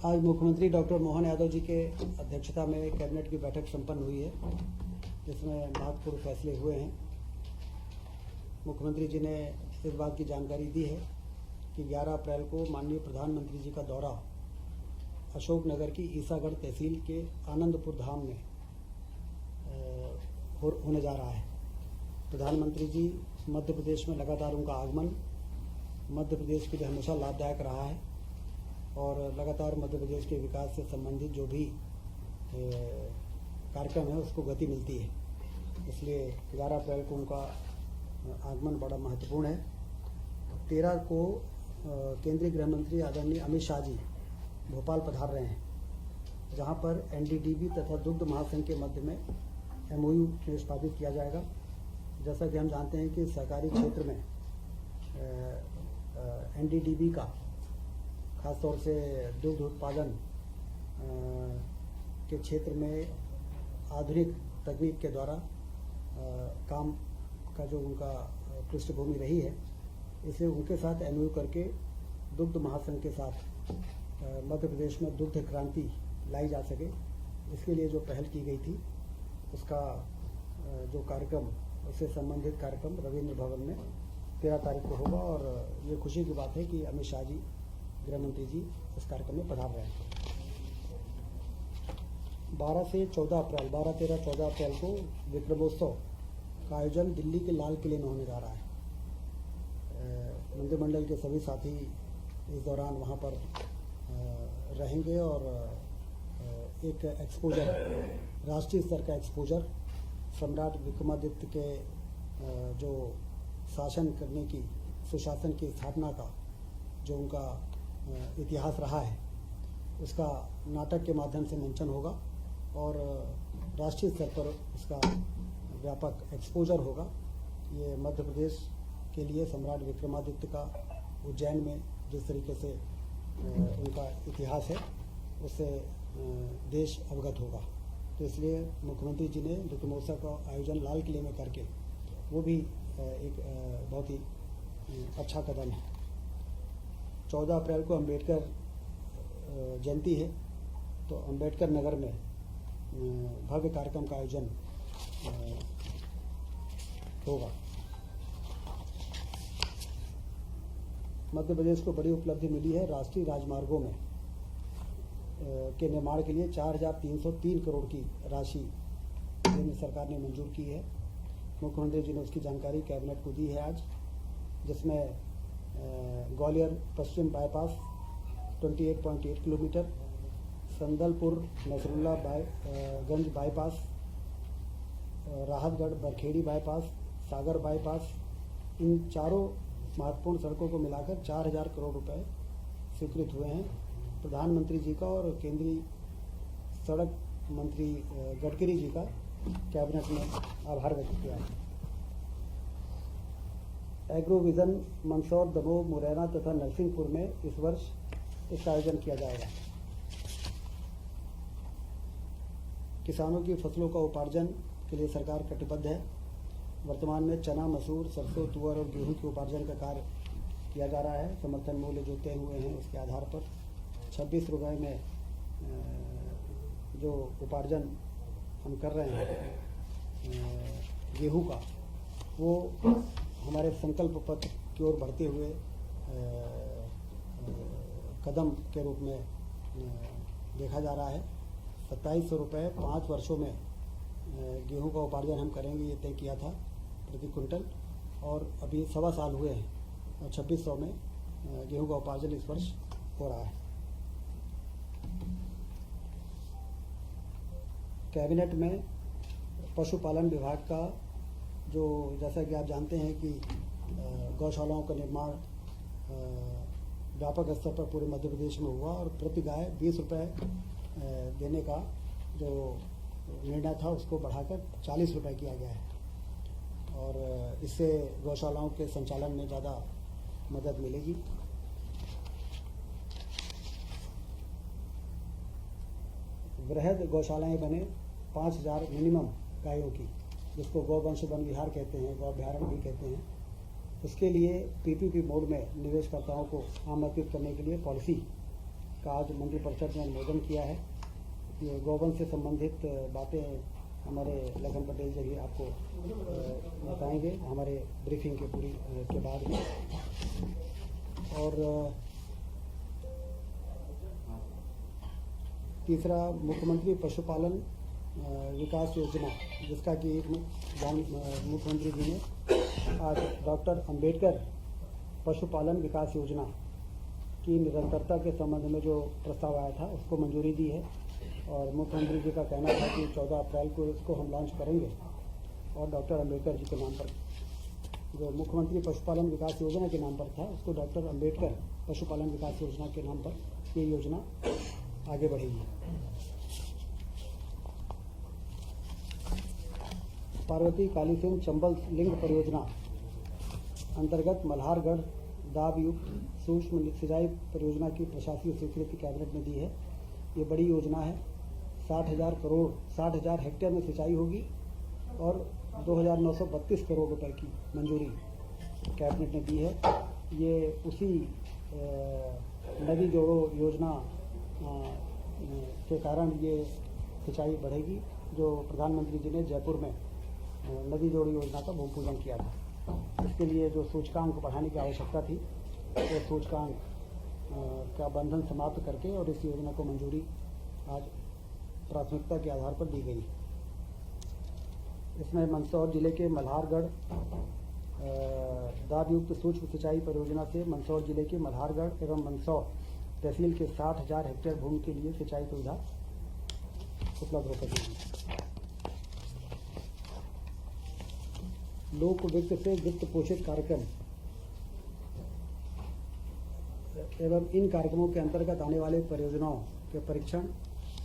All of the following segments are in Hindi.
आज मुख्यमंत्री डॉक्टर मोहन यादव जी के अध्यक्षता में कैबिनेट की बैठक संपन्न हुई है, जिसमें महत्वपूर्ण फैसले हुए हैं। मुख्यमंत्री जी ने इस बात की जानकारी दी है कि 11 अप्रैल को माननीय प्रधानमंत्री जी का दौरा अशोकनगर की ईसागढ़ तहसील के आनंदपुर धाम में होने जा रहा है। प्रधानमंत्री जी मध्य प्रदेश में लगातार उनका आगमन मध्य प्रदेश के लिए हमेशा लाभदायक रहा है और लगातार मध्य प्रदेश के विकास से संबंधित जो भी कार्यक्रम है उसको गति मिलती है। इसलिए 11 अप्रैल को उनका आगमन बड़ा महत्वपूर्ण है। 13 को केंद्रीय गृह मंत्री आदरणीय अमित शाह जी भोपाल पधार रहे हैं, जहां पर एनडीडीबी तथा दुग्ध महासंघ के मध्य में एमओयू निष्पादित किया जाएगा। जैसा कि हम जानते हैं कि सहकारी क्षेत्र में एनडीडीबी का खासतौर से दुग्ध उत्पादन के क्षेत्र में आधुनिक तकनीक के द्वारा काम का जो उनका पृष्ठभूमि रही है, इसे उनके साथ एमओयू करके दुग्ध महासंघ के साथ मध्य प्रदेश में दुग्ध क्रांति लाई जा सके, इसके लिए जो पहल की गई थी उसका जो कार्यक्रम, उससे संबंधित कार्यक्रम रविंद्र भवन में 13 तारीख को होगा। और ये खुशी की बात है कि अमित शाह जी गृह मंत्री जी इस कार्यक्रम में पधार रहे हैं। 12 से 14 अप्रैल 12, 13, 14 अप्रैल को विक्रमोत्सव का आयोजन दिल्ली के लाल किले में होने जा रहा है। मंत्रिमंडल के सभी साथी इस दौरान वहाँ पर रहेंगे और एक एक्सपोजर, राष्ट्रीय स्तर का एक्सपोजर सम्राट विक्रमादित्य के जो शासन करने की, सुशासन की स्थापना का जो उनका इतिहास रहा है, उसका नाटक के माध्यम से मंचन होगा और राष्ट्रीय स्तर पर इसका व्यापक एक्सपोजर होगा। ये मध्य प्रदेश के लिए सम्राट विक्रमादित्य का उज्जैन में जिस तरीके से उनका इतिहास है, उससे देश अवगत होगा। तो इसलिए मुख्यमंत्री जी ने विक्रमोत्सव का आयोजन लाल किले में करके वो भी एक बहुत ही अच्छा कदम है। 14 अप्रैल को अम्बेडकर जयंती है, तो अम्बेडकर नगर में भव्य कार्यक्रम का आयोजन होगा। मध्य प्रदेश को बड़ी उपलब्धि मिली है। राष्ट्रीय राजमार्गों में के निर्माण के लिए 4,303 करोड़ की राशि केंद्र सरकार ने मंजूर की है। मुख्यमंत्री जी ने उसकी जानकारी कैबिनेट को दी है आज, जिसमें ग्वालियर पश्चिम बाईपास 28.8 किलोमीटर, संदलपुर नसरुल्ला गंज बाईपास, राहतगढ़ बरखेड़ी बाईपास, सागर बाईपास, इन चारों महत्वपूर्ण सड़कों को मिलाकर 4,000 करोड़ रुपए स्वीकृत हुए हैं। प्रधानमंत्री जी का और केंद्रीय सड़क मंत्री गडकरी जी का कैबिनेट ने आभार व्यक्त किया है। एग्रो विजन मंदसौर, दमोह, मुरैना तथा नरसिंहपुर में इस वर्ष इसका आयोजन किया जाएगा। किसानों की फसलों का उपार्जन के लिए सरकार कटिबद्ध है। वर्तमान में चना, मसूर, सरसों, तुअर और गेहूं के उपार्जन का कार्य किया जा रहा है। समर्थन मूल्य जो तय हुए हैं उसके आधार पर 26 रुपये में जो उपार्जन हम कर रहे हैं गेहूं का, वो हमारे संकल्प पत्र की ओर बढ़ते हुए कदम के रूप में देखा जा रहा है। 2700 रुपये 5 वर्षों में गेहूं का उपार्जन हम करेंगे, ये तय किया था प्रति क्विंटल, और अभी 1.25 साल हुए हैं और 2600 में गेहूं का उपार्जन इस वर्ष हो रहा है। कैबिनेट में पशुपालन विभाग का जो, जैसा कि आप जानते हैं कि गौशालाओं का निर्माण व्यापक स्तर पर पूरे मध्य प्रदेश में हुआ और प्रति गाय 20 रुपये देने का जो निर्णय था उसको बढ़ाकर 40 रुपये किया गया है और इससे गौशालाओं के संचालन में ज़्यादा मदद मिलेगी। वृहद गौशालाएं बने 5,000 मिनिमम गायों की, जिसको गौवंश वन विहार कहते हैं, गौअभ्यारण्य भी कहते हैं। उसके लिए पीपीपी मोड में निवेशकर्ताओं को आमंत्रित करने के लिए पॉलिसी का आज मंत्रिपरिषद ने अनुमोदन किया है। ये गौवंश से संबंधित बातें हमारे लखन पटेल जी आपको बताएंगे हमारे ब्रीफिंग के बाद में। और तीसरा, मुख्यमंत्री पशुपालन विकास योजना, जिसका कि मुख्यमंत्री जी ने आज डॉक्टर अंबेडकर पशुपालन विकास योजना की निरंतरता के संबंध में जो प्रस्ताव आया था उसको मंजूरी दी है। और मुख्यमंत्री जी का कहना था कि 14 अप्रैल को इसको हम लॉन्च करेंगे और डॉक्टर अंबेडकर जी के नाम पर, जो मुख्यमंत्री पशुपालन विकास योजना के नाम पर था, उसको डॉक्टर अंबेडकर पशुपालन विकास योजना के नाम पर ये योजना आगे बढ़ेगी। पार्वती कालीसिंध चंबल लिंक परियोजना अंतर्गत मल्हारगढ़ दाब युक्त सूक्ष्म सिंचाई परियोजना की प्रशासकीय स्वीकृति कैबिनेट ने दी है। ये बड़ी योजना है। 60,000 हेक्टेयर में सिंचाई होगी और 2,932 करोड़ रुपए की मंजूरी कैबिनेट ने दी है। ये उसी नदी जोड़ो योजना के कारण ये सिंचाई बढ़ेगी, जो प्रधानमंत्री जी ने जयपुर में नदी जोड़ो योजना का भूमि पूजन किया था। इसके लिए जो सूचकांक बढ़ाने की आवश्यकता थी, वो सूचकांक का बंधन समाप्त करके और इस योजना को मंजूरी आज प्राथमिकता के आधार पर दी गई। इसमें मंदसौर जिले के मल्हारगढ़ दाब युक्त सूक्ष्म सिंचाई परियोजना से मंदसौर जिले के मल्हारगढ़ एवं मंदसौर तहसील के 60,000 हेक्टेयर भूमि के लिए सिंचाई सुविधा उपलब्ध हो सकेगी। लोक वित्त से वित्त पोषित कार्यक्रम एवं इन कार्यक्रमों के अंतर्गत आने वाले परियोजनाओं के परीक्षण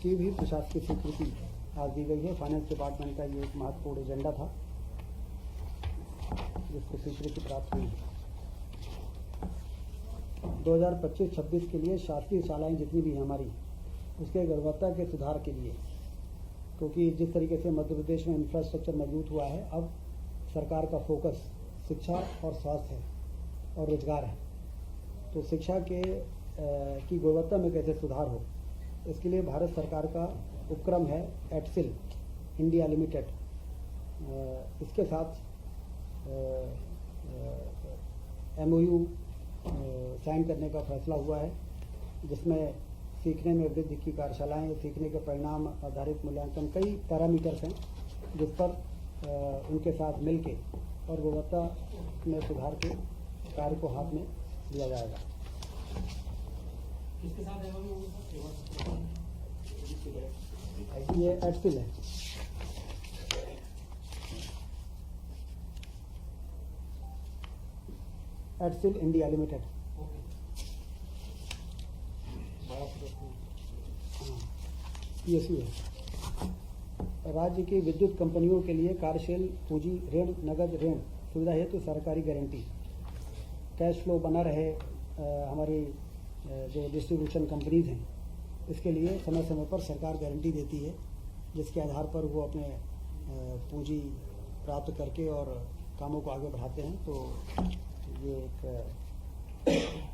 की भी प्रशासकीय स्वीकृति आज दी गई है। फाइनेंस डिपार्टमेंट का ये एक महत्वपूर्ण एजेंडा था जिसको स्वीकृति प्राप्त हुई है। 2025-26 के लिए शासकीय शालाएं जितनी भी हैं हमारी, उसके गुणवत्ता के सुधार के लिए, क्योंकि जिस तरीके से मध्य प्रदेश में इंफ्रास्ट्रक्चर मजबूत हुआ है, अब सरकार का फोकस शिक्षा और स्वास्थ्य है और रोजगार है। तो शिक्षा की गुणवत्ता में कैसे सुधार हो, इसके लिए भारत सरकार का उपक्रम है एटसिल इंडिया लिमिटेड। इसके साथ MOU साइन करने का फैसला हुआ है, जिसमें सीखने में वृद्धि की कार्यशालाएं, सीखने के परिणाम आधारित मूल्यांकन, कई पैरामीटर्स हैं जिस पर उनके साथ मिलके और गुणवत्ता में सुधार के कार्य को हाथ में लिया जाएगा। किसके साथ ये एटसिल है। एटसिल इंडिया लिमिटेड। PSU है। राज्य की विद्युत कंपनियों के लिए कार्यशील पूंजी ऋण, नगद ऋण सुविधा हेतु सरकारी गारंटी, कैश फ्लो बना रहे हमारी जो डिस्ट्रीब्यूशन कंपनीज हैं, इसके लिए समय समय पर सरकार गारंटी देती है, जिसके आधार पर वो अपने पूंजी प्राप्त करके और कामों को आगे बढ़ाते हैं। तो ये एक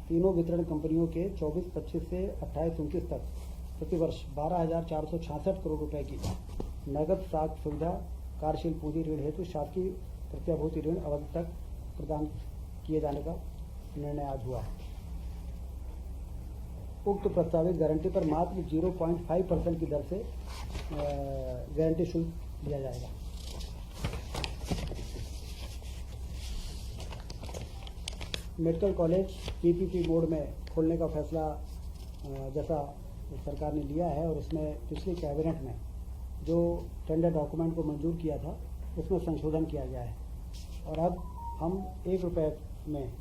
तीनों वितरण कंपनियों के 24-25 से 28-29 तक प्रतिवर्ष 12,466 करोड़ रुपए की नगद साख सुविधा कार्यशील पूंजी ऋण हेतु शासकीय प्रत्याभूति ऋण अवधि तक प्रदान किए जाने का निर्णय आज हुआ। उक्त प्रस्तावित गारंटी पर मात्र 0.5% की दर से गारंटी शुल्क दिया जाएगा। मेडिकल कॉलेज PPP मोड में खोलने का फैसला जैसा सरकार ने लिया है, और उसमें पिछली कैबिनेट में जो टेंडर डॉक्यूमेंट को मंजूर किया था उसमें संशोधन किया गया है, और अब हम 1 रुपये में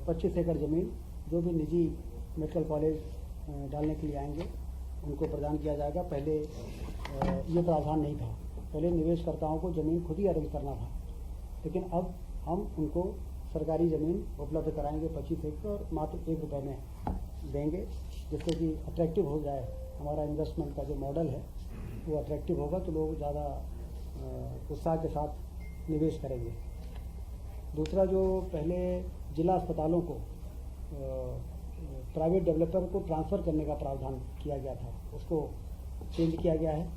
25 एकड़ ज़मीन जो भी निजी मेडिकल कॉलेज डालने के लिए आएंगे उनको प्रदान किया जाएगा। पहले ये प्रावधान नहीं था, पहले निवेशकर्ताओं को ज़मीन खुद ही अरेंज करना था, लेकिन अब हम उनको सरकारी ज़मीन उपलब्ध कराएंगे 25 एकड़ और मात्र 1 रुपये में देंगे, जिससे कि अट्रैक्टिव हो जाए। हमारा इन्वेस्टमेंट का जो मॉडल है वो अट्रैक्टिव होगा तो लोग ज़्यादा उत्साह के साथ निवेश करेंगे। दूसरा, जो पहले जिला अस्पतालों को प्राइवेट डेवलपर को ट्रांसफ़र करने का प्रावधान किया गया था, उसको चेंज किया गया है।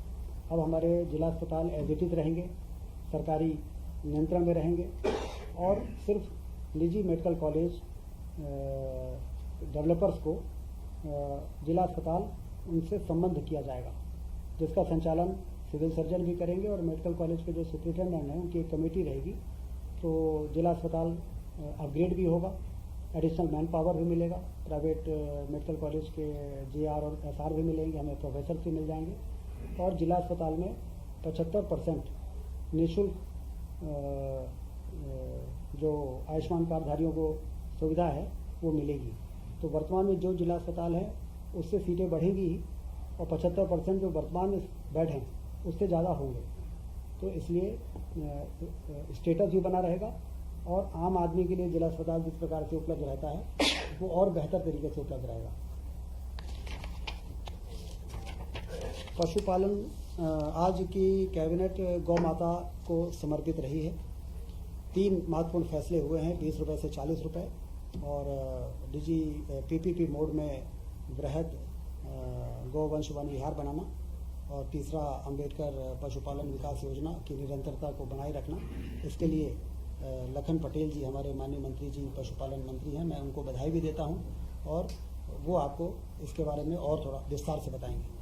अब हमारे जिला अस्पताल एज इट इज़ रहेंगे, सरकारी नियंत्रण में रहेंगे और सिर्फ निजी मेडिकल कॉलेज डेवलपर्स को जिला अस्पताल उनसे संबंध किया जाएगा, जिसका संचालन सिविल सर्जन भी करेंगे और मेडिकल कॉलेज के जो सुपरिटेंडेंट हैं उनकी एक कमेटी रहेगी। तो जिला अस्पताल अपग्रेड भी होगा, एडिशनल मैन पावर भी मिलेगा, प्राइवेट मेडिकल कॉलेज के JR और SR भी मिलेंगे, हमें प्रोफेसर भी मिल जाएंगे और जिला अस्पताल में 75% निःशुल्क जो आयुष्मान कार्डधारियों को सुविधा है वो मिलेगी। तो वर्तमान में जो जिला अस्पताल है उससे सीटें बढ़ेंगी ही और 75% जो वर्तमान में बेड हैं उससे ज़्यादा होंगे। तो इसलिए स्टेटस भी बना रहेगा और आम आदमी के लिए जिला अस्पताल जिस प्रकार से उपलब्ध रहता है वो और बेहतर तरीके से उपलब्ध रहेगा। पशुपालन आज की कैबिनेट गौ माता को समर्पित रही है। 3 महत्वपूर्ण फैसले हुए हैं, 20 रुपये से 40 रुपये और PPP मोड में वृहद गौवंश वन विहार बनाना और तीसरा अंबेडकर पशुपालन विकास योजना की निरंतरता को बनाए रखना। इसके लिए लखन पटेल जी हमारे माननीय मंत्री जी पशुपालन मंत्री हैं, मैं उनको बधाई भी देता हूं और वो आपको इसके बारे में और थोड़ा विस्तार से बताएंगे।